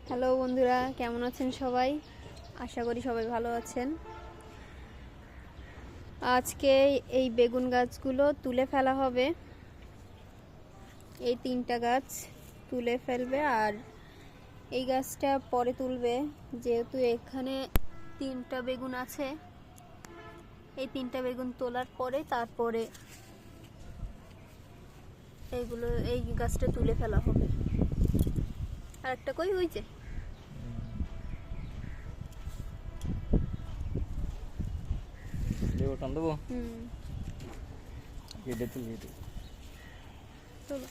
Hello বন্ধুরা, কেমন আছেন সবাই? আশা করি সবাই ভালো আছেন। আজকে এই বেগুন গাছগুলো তুলে ফেলা হবে। এই 3টা গাছ তুলে ফেলবে আর এই গাছটা পরে তুলবে, যেহেতু এখানে 3টা বেগুন আছে। এই 3টা বেগুন তোলার পরে তারপরে এই গাছটা তুলে ফেলা হবে। আর একটা কই ওই যে টান দেবো। চলো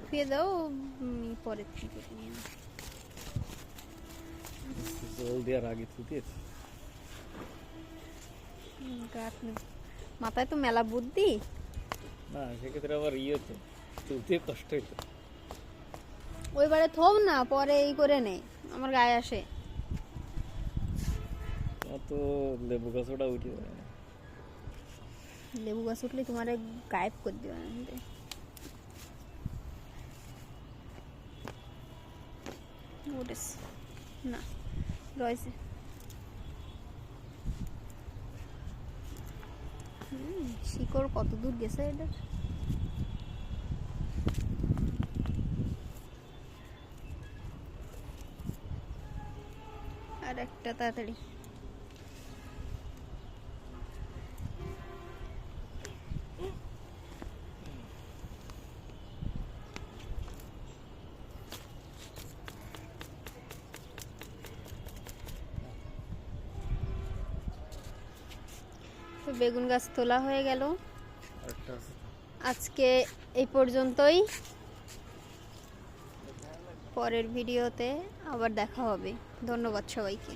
শুয়ে দাও, পরে থেকে নিয়ে জল দেওয়ার আগে থুতে মাথায় তো মেলা বুদ্ধি না, সেক্ষেত্রে আবার তো তুলতে কষ্ট হইতো। ওইবারে থোম না, পরে এই করে নে, আমার গায়ে আসে। তো লেবু গাছ ওটা উঠে যায় না। লেবু গাছ উঠলে তোমার গায়েব করে দিবে না, রয়েছে। শিকড় কত দূর গেছে এটা। আর একটা তাড়াতাড়ি। তো বেগুন গাছ তোলা হয়ে গেল। আজকে এই পর্যন্তই। পরের ভিডিওতে আবার দেখা হবে। ধন্যবাদ সবাইকে।